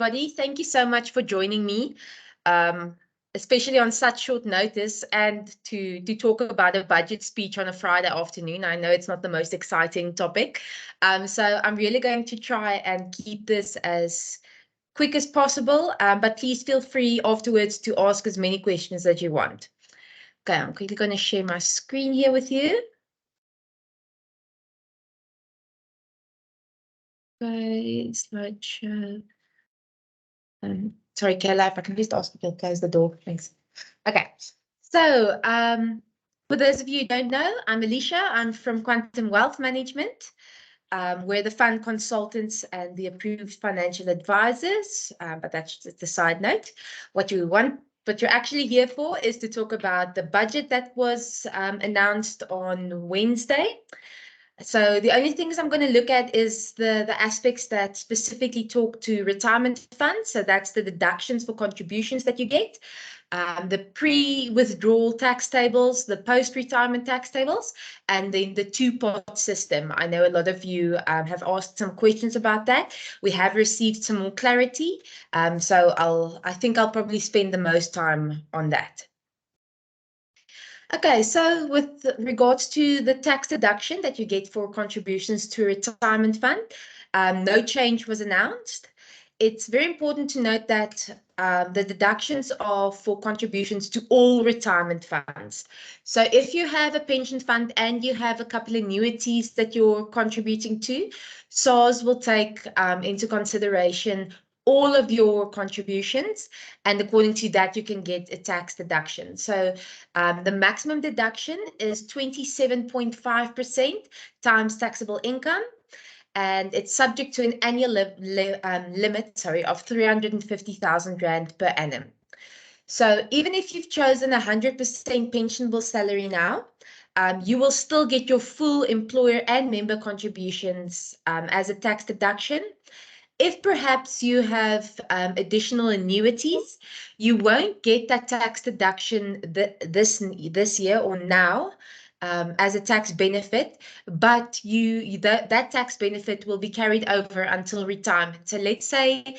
Everybody, thank you so much for joining me, especially on such short notice, and to talk about a budget speech on a Friday afternoon. I know it's not the most exciting topic, so I'm really going to try and keep this as quick as possible, but please feel free afterwards to ask as many questions as you want. Okay, I'm quickly going to share my screen here with you. Okay, slideshow. Sorry, Kayla, if I can just ask you to close the door, thanks. Okay, so for those of you who don't know, I'm Alicia. I'm from Quantum Wealth Management. We're the fund consultants and the approved financial advisors, but that's just a side note. What you're actually here for is to talk about the budget that was announced on Wednesday. So the only things I'm going to look at is the aspects that specifically talk to retirement funds. So that's the deductions for contributions that you get, the pre-withdrawal tax tables, the post-retirement tax tables, and then the two-pot system. I know a lot of you have asked some questions about that. We have received some more clarity. So I think I'll probably spend the most time on that. Okay, so with regards to the tax deduction that you get for contributions to a retirement fund, no change was announced. It's very important to note that the deductions are for contributions to all retirement funds. So if you have a pension fund and you have a couple of annuities that you're contributing to, SARS will take into consideration all of your contributions, and according to that, you can get a tax deduction. So the maximum deduction is 27.5% times taxable income, and it's subject to an annual limit of 350,000 Rand per annum. So even if you've chosen 100% pensionable salary now, you will still get your full employer and member contributions as a tax deduction. If perhaps you have additional annuities, you won't get that tax deduction this year or now as a tax benefit, but that tax benefit will be carried over until retirement. So let's say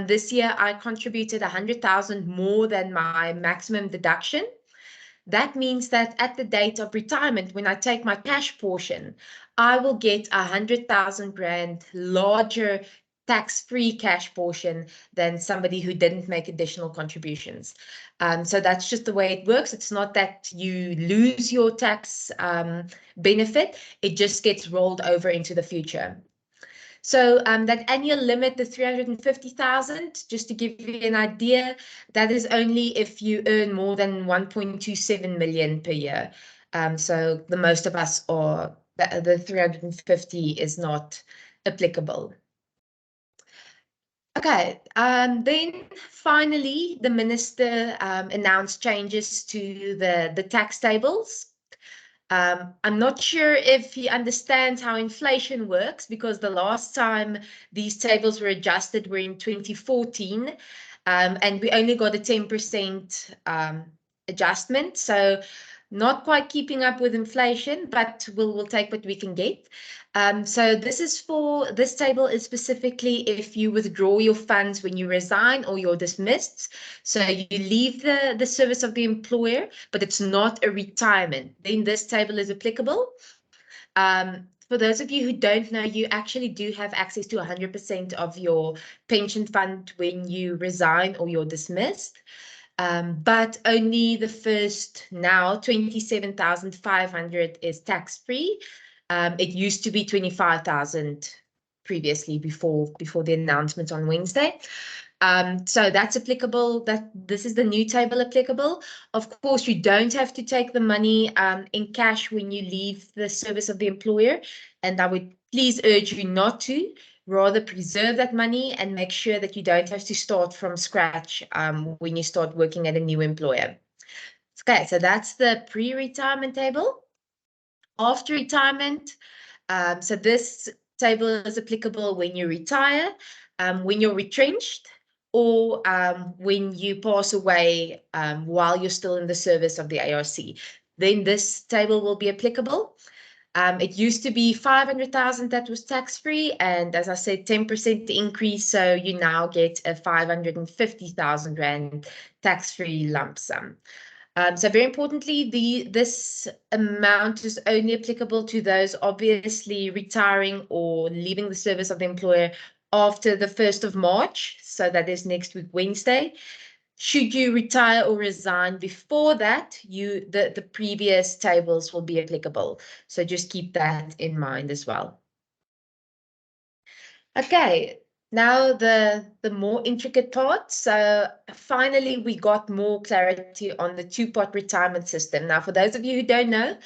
this year I contributed 100,000 more than my maximum deduction. That means that at the date of retirement, when I take my cash portion, I will get 100,000 Rand larger tax-free cash portion than somebody who didn't make additional contributions. So that's just the way it works. It's not that you lose your tax benefit, it just gets rolled over into the future. So that annual limit, the 350,000, just to give you an idea, that is only if you earn more than 1.27 million per year. So the most of us are, the 350 is not applicable. Okay, then finally, the minister announced changes to the tax tables. I'm not sure if he understands how inflation works, because the last time these tables were adjusted were in 2014, and we only got a 10% adjustment. So not quite keeping up with inflation, but we'll take what we can get. So this table is specifically if you withdraw your funds when you resign or you're dismissed. So you leave the service of the employer, but it's not a retirement. Then this table is applicable. For those of you who don't know, you actually do have access to 100% of your pension fund when you resign or you're dismissed. But only the first now 27,500 is tax-free. It used to be 25,000 previously before the announcement on Wednesday. So that's applicable. This is the new table applicable. Of course, you don't have to take the money in cash when you leave the service of the employer, and I would please urge you not to. Rather preserve that money and make sure that you don't have to start from scratch when you start working at a new employer. Okay, so that's the pre-retirement table. After retirement, so this table is applicable when you retire, when you're retrenched, or when you pass away while you're still in the service of the ARC. Then this table will be applicable. It used to be 500,000 that was tax-free, and as I said, 10% increase, so you now get a 550,000 Rand tax-free lump sum. So very importantly, this amount is only applicable to those obviously retiring or leaving the service of the employer after the 1st of March, so that is next week, Wednesday. Should you retire or resign before that, the previous tables will be applicable. So just keep that in mind as well. Okay, now the more intricate part. So finally, we got more clarity on the two-pot retirement system. Now, for those of you who don't know,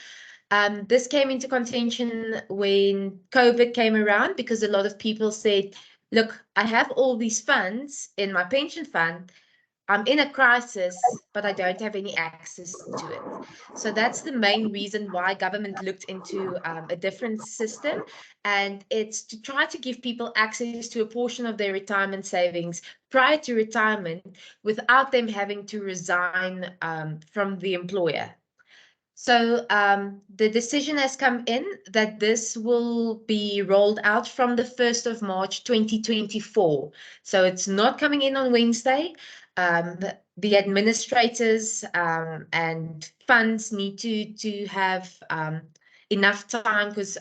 this came into contention when COVID came around, because a lot of people said, look, I have all these funds in my pension fund. I'm in a crisis, but I don't have any access to it. So that's the main reason why government looked into a different system. And it's to try to give people access to a portion of their retirement savings prior to retirement without them having to resign from the employer. So the decision has come in that this will be rolled out from the 1st of March 2024. So it's not coming in on Wednesday. The administrators and funds need to have enough time, because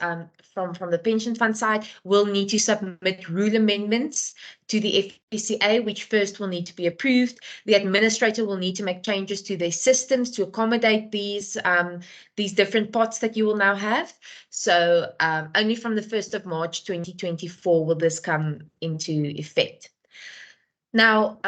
from the pension fund side, we'll need to submit rule amendments to the FPCA, which first will need to be approved. The administrator will need to make changes to their systems to accommodate these different pots that you will now have. So only from the 1st of March 2024 will this come into effect. Now,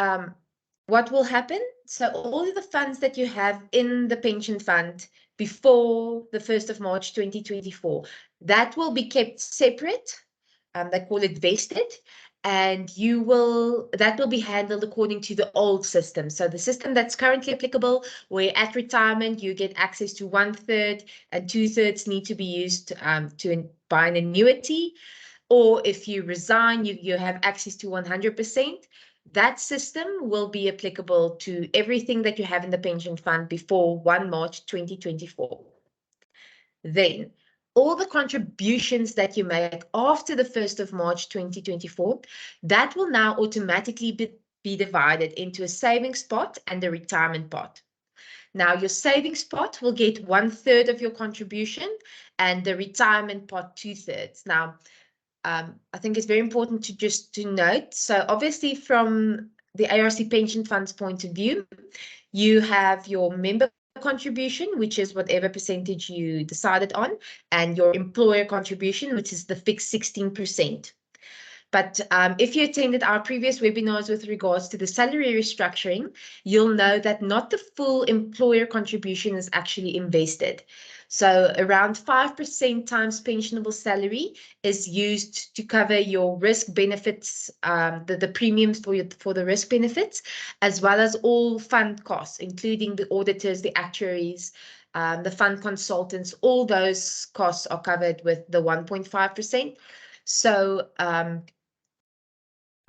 what will happen? So all of the funds that you have in the pension fund before the 1st of March 2024, that will be kept separate. They call it vested, and that will be handled according to the old system. So the system that's currently applicable, where at retirement you get access to 1/3 and 2/3 need to be used to buy an annuity, or if you resign, you have access to 100%. That system will be applicable to everything that you have in the pension fund before 1 March 2024. Then, all the contributions that you make after the 1st of March 2024, that will now automatically be divided into a savings pot and a retirement pot. Now, your savings pot will get 1/3 of your contribution, and the retirement pot 2/3. Now, I think it's very important to note. So obviously, from the ARC Pension Fund's point of view, you have your member contribution, which is whatever percentage you decided on, and your employer contribution, which is the fixed 16%. But if you attended our previous webinars with regards to the salary restructuring, you'll know that not the full employer contribution is actually invested. So around 5% times pensionable salary is used to cover your risk benefits, the premiums for the risk benefits, as well as all fund costs, including the auditors, the actuaries, the fund consultants. All those costs are covered with the 1.5%. So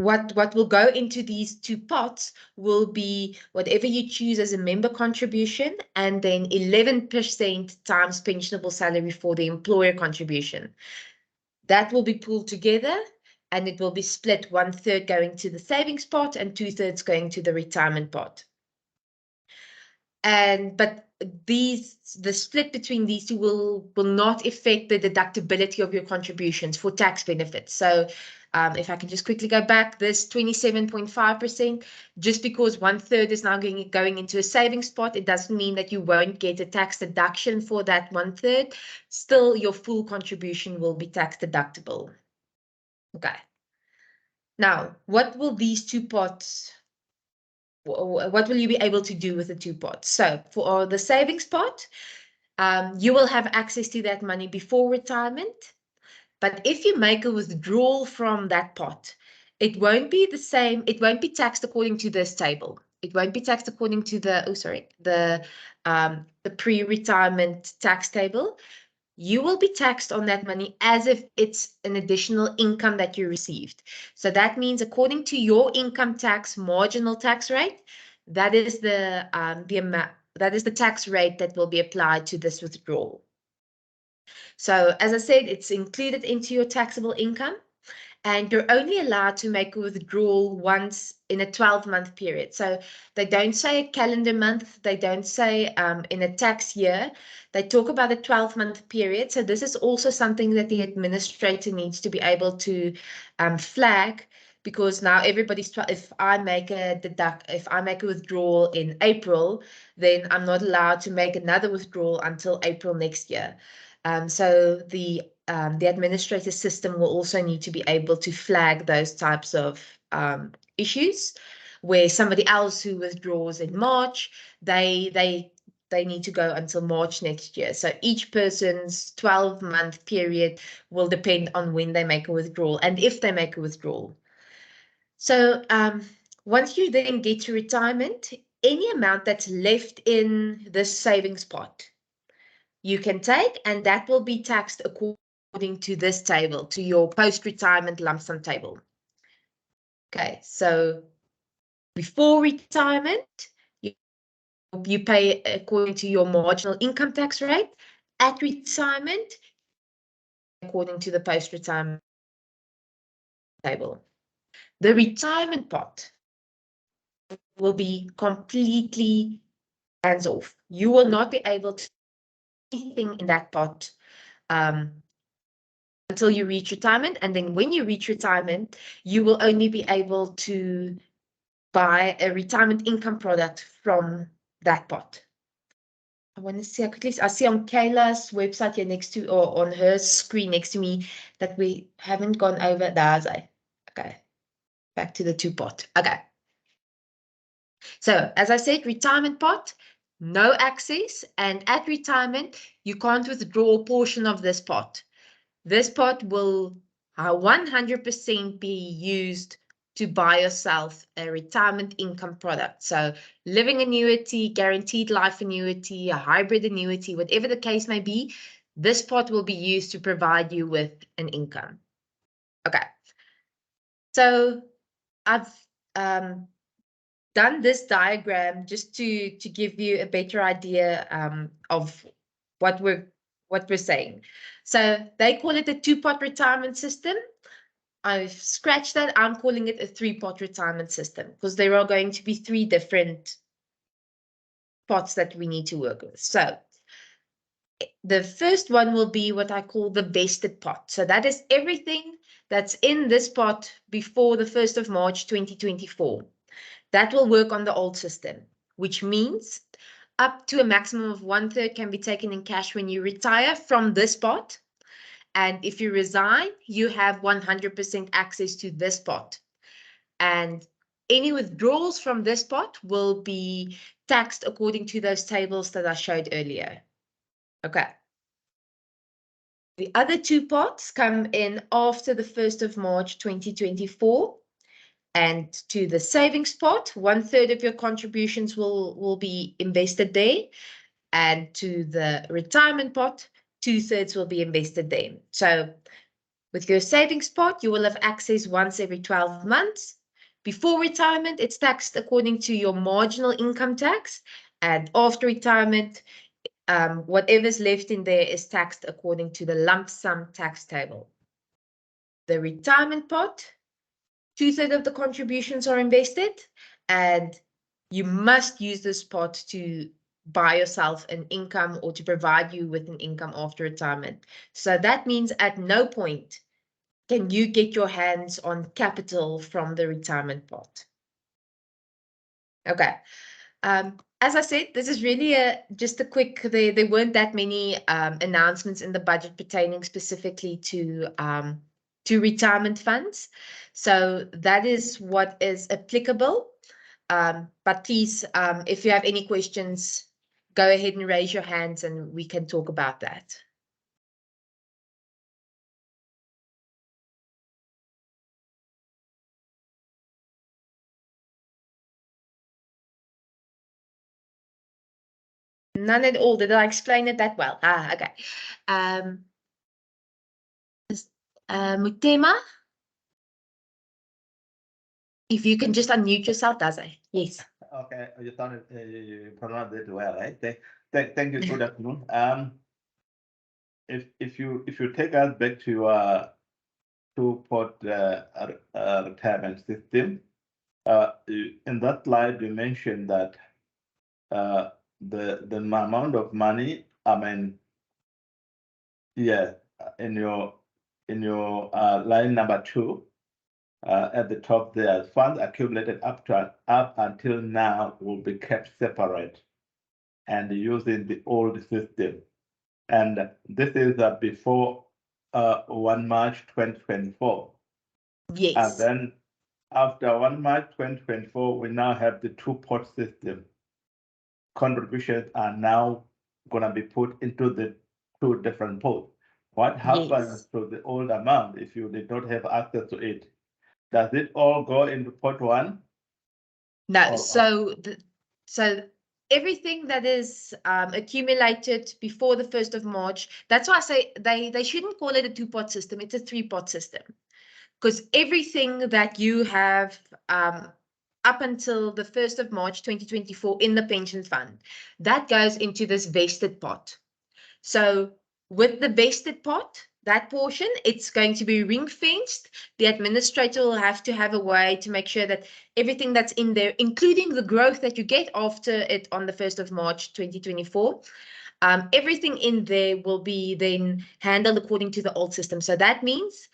what will go into these two pots will be whatever you choose as a member contribution, and then 11% times pensionable salary for the employer contribution. That will be pulled together, and it will be split 1/3 going to the savings pot and 2/3 going to the retirement pot. But the split between these two will not affect the deductibility of your contributions for tax benefits. So if I can just quickly go back, this 27.5%, just because 1/3 is now going into a savings pot, it doesn't mean that you won't get a tax deduction for that 1/3. Still, your full contribution will be tax deductible. Okay. Now, what will these two pots, what will you be able to do with the two pots? So for the savings pot, you will have access to that money before retirement. But if you make a withdrawal from that pot, it won't be the same. It won't be taxed according to this table. It won't be taxed according to the pre-retirement tax table. You will be taxed on that money as if it's an additional income that you received. So that means according to your income tax marginal tax rate, that is the amount, that is the tax rate that will be applied to this withdrawal. So as I said, it's included into your taxable income, and you're only allowed to make a withdrawal once in a 12-month period. So they don't say a calendar month, they don't say in a tax year, they talk about a 12-month period. So this is also something that the administrator needs to be able to flag, because now everybody's, if I make a withdrawal in April, then I'm not allowed to make another withdrawal until April next year. So the administrator system will also need to be able to flag those types of issues, where somebody else who withdraws in March, they need to go until March next year. So each person's 12-month period will depend on when they make a withdrawal and if they make a withdrawal. So once you then get to retirement, any amount that's left in this savings pot, you can take, and that will be taxed according to this table, to your post-retirement lump sum table. Okay, so before retirement, you pay according to your marginal income tax rate. At retirement, according to the post-retirement table. The retirement pot will be completely hands off. You will not be able to do anything in that pot until you reach retirement. And then when you reach retirement, you will only be able to buy a retirement income product from that pot. I want to see, I see on Kayla's website here next to, or on her screen next to me, that we haven't gone over that. Okay, back to the two pot. Okay. So as I said, retirement pot, no access, and at retirement, you can't withdraw a portion of this pot. This pot will 100% be used to buy yourself a retirement income product. So living annuity, guaranteed life annuity, a hybrid annuity, whatever the case may be, this pot will be used to provide you with an income. Okay. So I've done this diagram just to give you a better idea of what we're saying. So they call it a two-pot retirement system. I've scratched that. I'm calling it a three-pot retirement system, because there are going to be three different pots that we need to work with. So the first one will be what I call the vested pot. So that is everything that's in this pot before the 1st of March 2024. That will work on the old system, which means up to a maximum of 1/3 can be taken in cash when you retire from this pot. And if you resign, you have 100% access to this pot. And any withdrawals from this pot will be taxed according to those tables that I showed earlier. Okay. The other two pots come in after the 1st of March 2024. And to the savings pot, 1/3 of your contributions will be invested there. And to the retirement pot, 2/3 will be invested there. So with your savings pot, you will have access once every 12 months. Before retirement, it's taxed according to your marginal income tax. And after retirement, whatever's left in there is taxed according to the lump sum tax table. The retirement pot, 2/3 of the contributions are invested, and you must use this pot to buy yourself an income or to provide you with an income after retirement. So that means at no point can you get your hands on capital from the retirement pot. Okay. As I said, this is really just a quick, there weren't that many announcements in the budget pertaining specifically to retirement funds. So that is what is applicable. But please, if you have any questions, go ahead and raise your hands and we can talk about that. None at all. Did I explain it that well? Okay. Mutema, if you can just unmute yourself, Daze. Yes. Okay, you pronounced it well, right? Thank you. Good afternoon. if you take us back to your two-pot retirement system, in that slide you mentioned that the amount of money, I mean, yeah, in your line number 2, at the top there, funds accumulated up until now will be kept separate and using the old system. And this is before 1 March 2024. Yes. And then after 1 March 2024, we now have the two-pot system. Contributions are now going to be put into the 2 different pots. What happens to the old amount if you did not have access to it? Does it all go into pot 1? No, so everything that is accumulated before the 1st of March, that's why I say they shouldn't call it a 2-pot system, it's a 3-pot system. Because everything that you have up until the 1st of March 2024 in the pension fund, that goes into this vested pot. So with the vested pot, that portion, it's going to be ring fenced. The administrator will have to have a way to make sure that everything that's in there, including the growth that you get after it on the 1st of March 2024, everything in there will be then handled according to the old system. So that means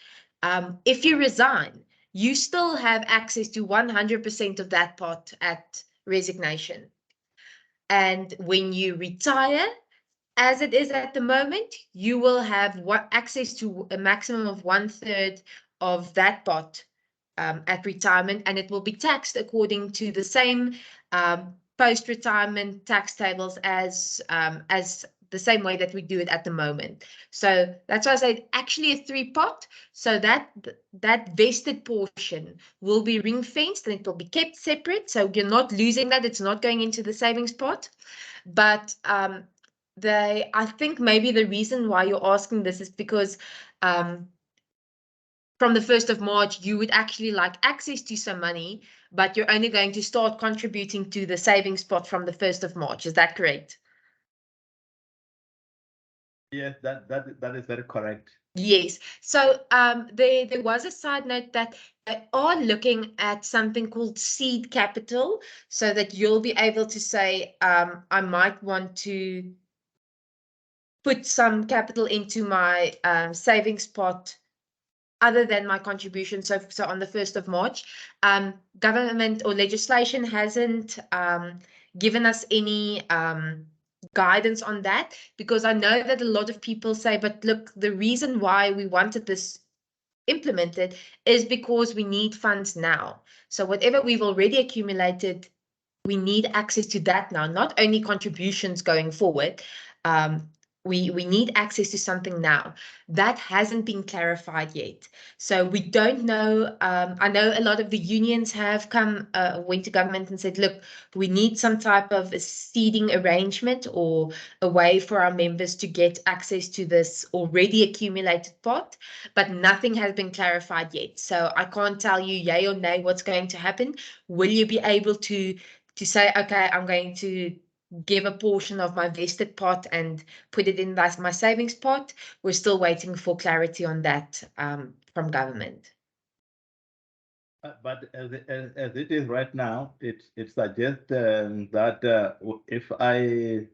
if you resign, you still have access to 100% of that pot at resignation. And when you retire, as it is at the moment, you will have access to a maximum of 1/3 of that pot at retirement, and it will be taxed according to the same post-retirement tax tables as the same way that we do it at the moment. So that's why I say actually a 3-pot. So that vested portion will be ring-fenced and it will be kept separate. So you're not losing that. It's not going into the savings pot. But I think maybe the reason why you're asking this is because from the 1st of March, you would actually like access to some money, but you're only going to start contributing to the savings pot from the 1st of March. Is that correct? Yes, that is very correct. Yes. So there was a side note that they are looking at something called seed capital, so that you'll be able to say, I might want to put some capital into my savings pot other than my contribution. So on the 1st of March, government or legislation hasn't given us any guidance on that, because I know that a lot of people say, but look, the reason why we wanted this implemented is because we need funds now. So whatever we've already accumulated, we need access to that now, not only contributions going forward. We need access to something now. That hasn't been clarified yet. So we don't know. I know a lot of the unions have went to government and said, look, we need some type of a seeding arrangement or a way for our members to get access to this already accumulated pot, but nothing has been clarified yet. So I can't tell you yay or nay what's going to happen. Will you be able to say, okay, I'm going to give a portion of my vested pot and put it in my savings pot? We're still waiting for clarity on that from government. But as it is right now, it suggests that if I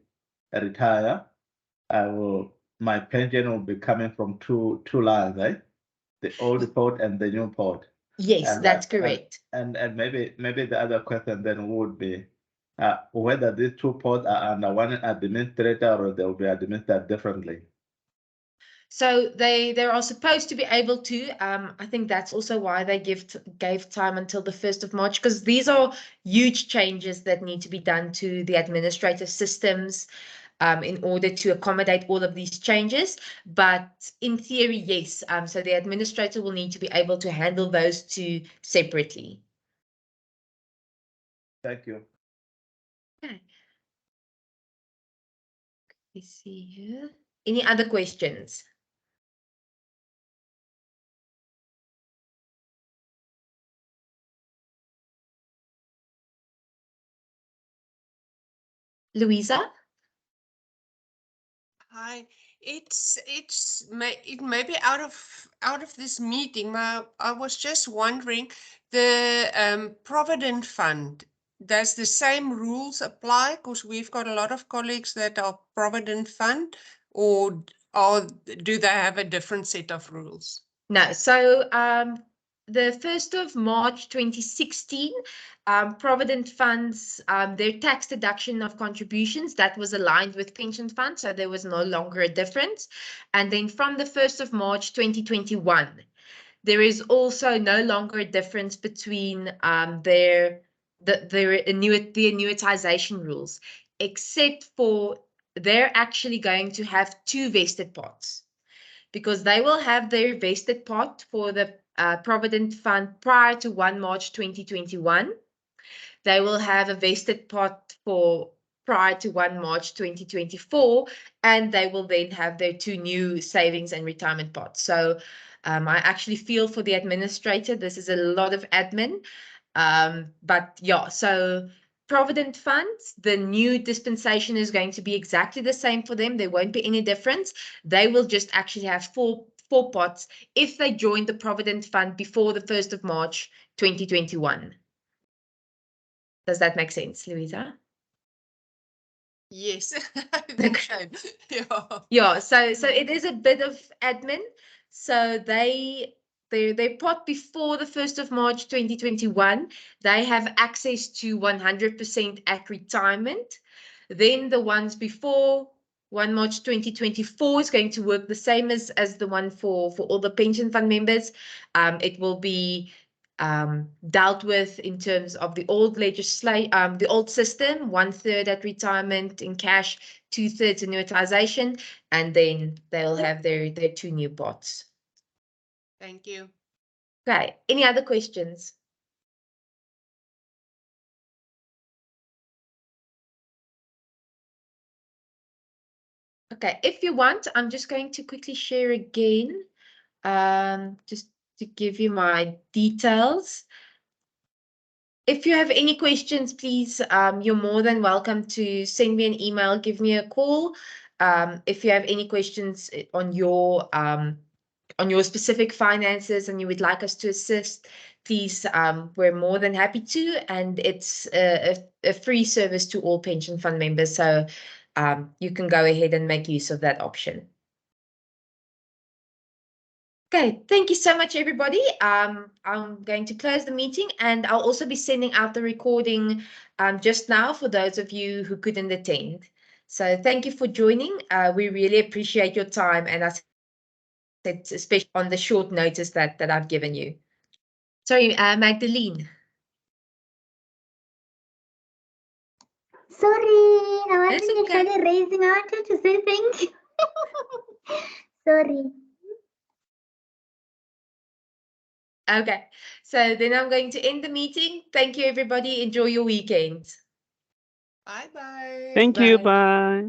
retire, my pension will be coming from two lines, right? The old pot and the new pot. Yes, that's correct. And maybe the other question then would be whether these 2 pots are under one administrator or they will be administered differently. So they are supposed to be able to. I think that's also why they gave time until the 1st of March, because these are huge changes that need to be done to the administrative systems in order to accommodate all of these changes. But in theory, yes. So the administrator will need to be able to handle those 2 separately. Thank you. Okay. Let's see here. Any other questions? Louisa? Hi. It may be out of this meeting, but I was just wondering, the Provident Fund, does the same rules apply? Because we've got a lot of colleagues that are Provident Fund, or do they have a different set of rules? No, so the 1st of March 2016, Provident Funds, their tax deduction of contributions, that was aligned with pension funds, so there was no longer a difference. And then from the 1st of March 2021, there is also no longer a difference between the annuitization rules, except for they're actually going to have 2 vested pots, because they will have their vested pot for the Provident Fund prior to 1 March 2021. They will have a vested pot for prior to 1 March 2024, and they will then have their 2 new savings and retirement pots. So I actually feel for the administrator, this is a lot of admin. But yeah, so Provident Funds, the new dispensation is going to be exactly the same for them. There won't be any difference. They will just actually have four pots if they join the Provident Fund before the 1st of March 2021. Does that make sense, Louisa? Yes, I think so. Yeah, so it is a bit of admin. So they pot before the 1st of March 2021, they have access to 100% at retirement. Then the ones before 1 March 2024 is going to work the same as the one for all the pension fund members. It will be dealt with in terms of the old legislation, the old system, 1/3 at retirement in cash, 2/3 annuitization, and then they'll have their 2 new pots. Thank you. Okay, any other questions? Okay, if you want, I'm just going to quickly share again, just to give you my details. If you have any questions, please, you're more than welcome to send me an email, give me a call. If you have any questions on your specific finances and you would like us to assist, please, we're more than happy to. And it's a free service to all pension fund members. So you can go ahead and make use of that option. Okay, thank you so much, everybody. I'm going to close the meeting, and I'll also be sending out the recording just now for those of you who couldn't attend. So thank you for joining. We really appreciate your time, and I said, especially on the short notice that I've given you. Sorry, Magdalene. Sorry, I wasn't okay. actually raising. I wanted to say thank you. Sorry. Okay, so then I'm going to end the meeting. Thank you, everybody. Enjoy your weekend. Bye-bye. Thank you. Bye.